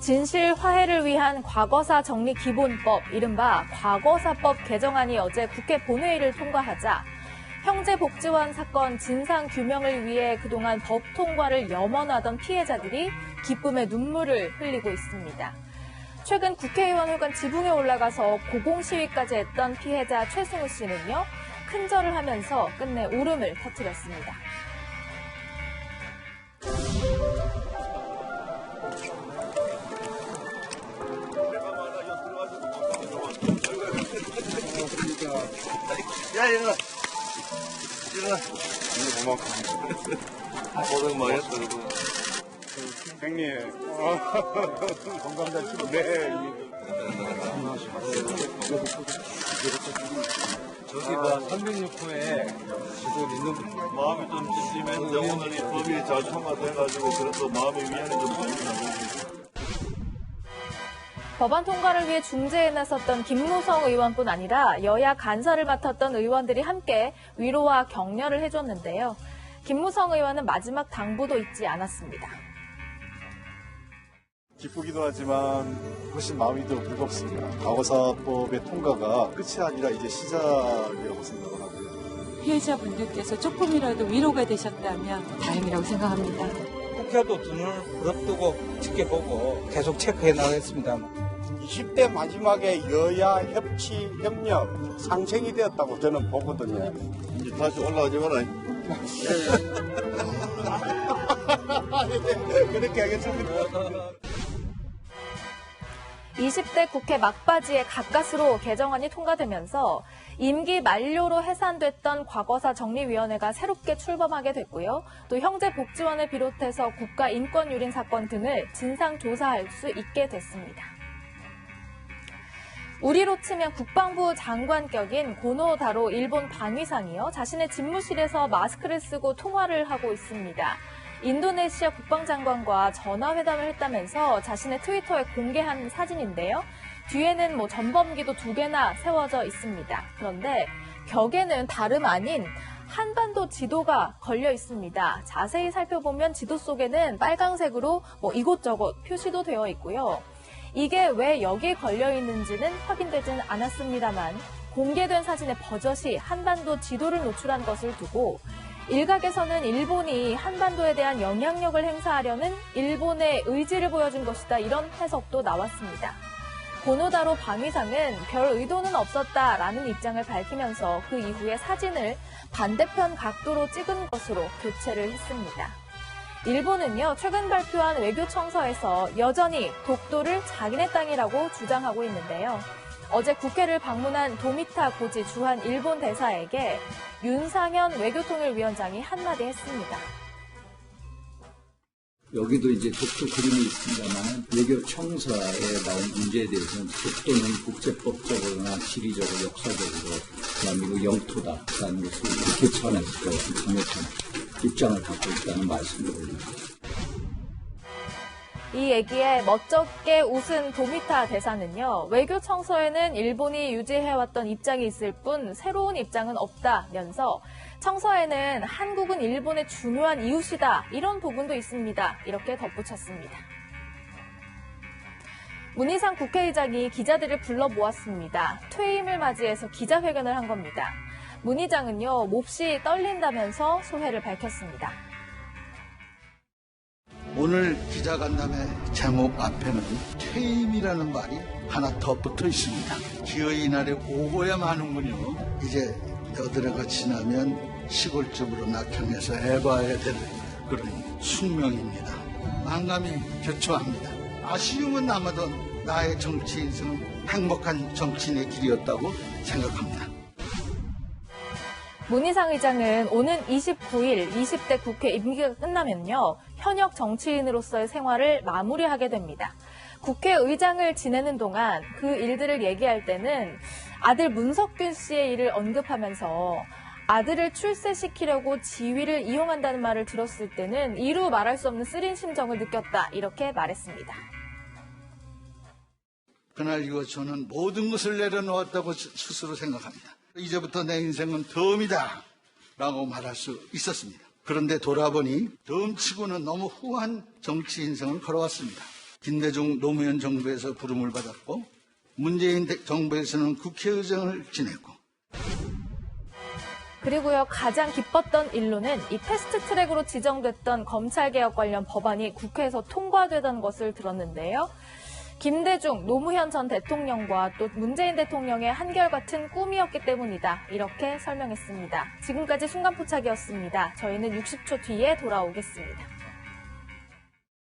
진실 화해를 위한 과거사 정리 기본법, 이른바 과거사법 개정안이 어제 국회 본회의를 통과하자 형제복지원 사건 진상규명을 위해 그동안 법 통과를 염원하던 피해자들이 기쁨의 눈물을 흘리고 있습니다. 최근 국회의원 회관 지붕에 올라가서 고공시위까지 했던 피해자 최승우 씨는요, 큰절을 하면서 끝내 울음을 터뜨렸습니다. 야, 일어나. 이거 고생 많이 했어, 그래도. 형님, 건강잘 치고, 네. 저기 306호에 지금 있는 마음이 좀 찜찜했는데 오늘 이 법이 잘 통과돼가지고 그래서 마음의 위안이 좀 생기고. 법안 통과를 위해 중재에 나섰던 김무성 의원뿐 아니라 여야 간사를 맡았던 의원들이 함께 위로와 격려를 해줬는데요. 김무성 의원은 마지막 당부도 잊지 않았습니다. 기쁘기도 하지만 훨씬 마음이 더 무겁습니다. 과거사법의 통과가 끝이 아니라 이제 시작이라고 생각을 하고요. 피해자분들께서 조금이라도 위로가 되셨다면 다행이라고 생각합니다. 국회도 두 눈을 부릅뜨고 지켜보고 계속 체크해 나가겠습니다. 20대 마지막에 여야 협치 협력 상생이 되었다고 저는 보거든요. 이제 다시 올라오지 마라. 그렇게 하겠습니다. 20대 국회 막바지에 가까스로 개정안이 통과되면서 임기 만료로 해산됐던 과거사 정리위원회가 새롭게 출범하게 됐고요. 또 형제복지원을 비롯해서 국가인권유린 사건 등을 진상조사할 수 있게 됐습니다. 우리로 치면 국방부 장관격인 고노다로 일본 방위상이요, 자신의 집무실에서 마스크를 쓰고 통화를 하고 있습니다. 인도네시아 국방장관과 전화회담을 했다면서 자신의 트위터에 공개한 사진인데요. 뒤에는 전범기도 2개나 세워져 있습니다. 그런데 격에는 다름 아닌 한반도 지도가 걸려 있습니다. 자세히 살펴보면 지도 속에는 빨강색으로 이곳저곳 표시도 되어 있고요. 이게 왜 여기에 걸려 있는지는 확인되진 않았습니다만 공개된 사진의 버젓이 한반도 지도를 노출한 것을 두고 일각에서는 일본이 한반도에 대한 영향력을 행사하려는 일본의 의지를 보여준 것이다, 이런 해석도 나왔습니다. 고노다로 방위상은 별 의도는 없었다라는 입장을 밝히면서 그 이후에 사진을 반대편 각도로 찍은 것으로 교체를 했습니다. 일본은요, 최근 발표한 외교청서에서 여전히 독도를 자기네 땅이라고 주장하고 있는데요. 어제 국회를 방문한 도미타 고지 주한 일본 대사에게 윤상현 외교통일위원장이 한마디 했습니다. 여기도 이제 독도 그림이 있습니다만 외교청사에 나온 문제에 대해서는 독도는 국제법적으로나 지리적으로 역사적으로 대한민국 영토다라는 것을 국회 차원에서 강력한 입장을 갖고 있다는 말씀을 드립니다. 이 얘기에 멋쩍게 웃은 도미타 대사는요, 외교청서에는 일본이 유지해왔던 입장이 있을 뿐 새로운 입장은 없다면서 청서에는 한국은 일본의 중요한 이웃이다, 이런 부분도 있습니다, 이렇게 덧붙였습니다. 문희상 국회의장이 기자들을 불러 모았습니다. 퇴임을 맞이해서 기자회견을 한 겁니다. 문 의장은요, 몹시 떨린다면서 소회를 밝혔습니다. 오늘 기자간담회 제목 앞에는 퇴임이라는 말이 하나 더 붙어 있습니다. 기어이 날에 오고야 하는군요. 이제 여드레가 지나면 시골집으로 낙향해서 해봐야 될 그런 숙명입니다. 만감이 교초합니다. 아쉬움은 남아던 나의 정치 인생은 행복한 정치인의 길이었다고 생각합니다. 문희상 의장은 오는 29일 20대 국회 임기가 끝나면요, 현역 정치인으로서의 생활을 마무리하게 됩니다. 국회의장을 지내는 동안 그 일들을 얘기할 때는 아들 문석균 씨의 일을 언급하면서 아들을 출세시키려고 지위를 이용한다는 말을 들었을 때는 이루 말할 수 없는 쓰린 심정을 느꼈다, 이렇게 말했습니다. 그날 이후 저는 모든 것을 내려놓았다고 스스로 생각합니다. 이제부터 내 인생은 덤이다 라고 말할 수 있었습니다. 그런데 돌아보니 덤치고는 너무 후한 정치 인생을 걸어왔습니다. 김대중 노무현 정부에서 부름을 받았고 문재인 정부에서는 국회의장을 지냈고 그리고요, 가장 기뻤던 일로는 이 패스트트랙으로 지정됐던 검찰개혁 관련 법안이 국회에서 통과되던 것을 들었는데요. 김대중, 노무현 전 대통령과 또 문재인 대통령의 한결같은 꿈이었기 때문이다. 이렇게 설명했습니다. 지금까지 순간포착이었습니다. 저희는 60초 뒤에 돌아오겠습니다.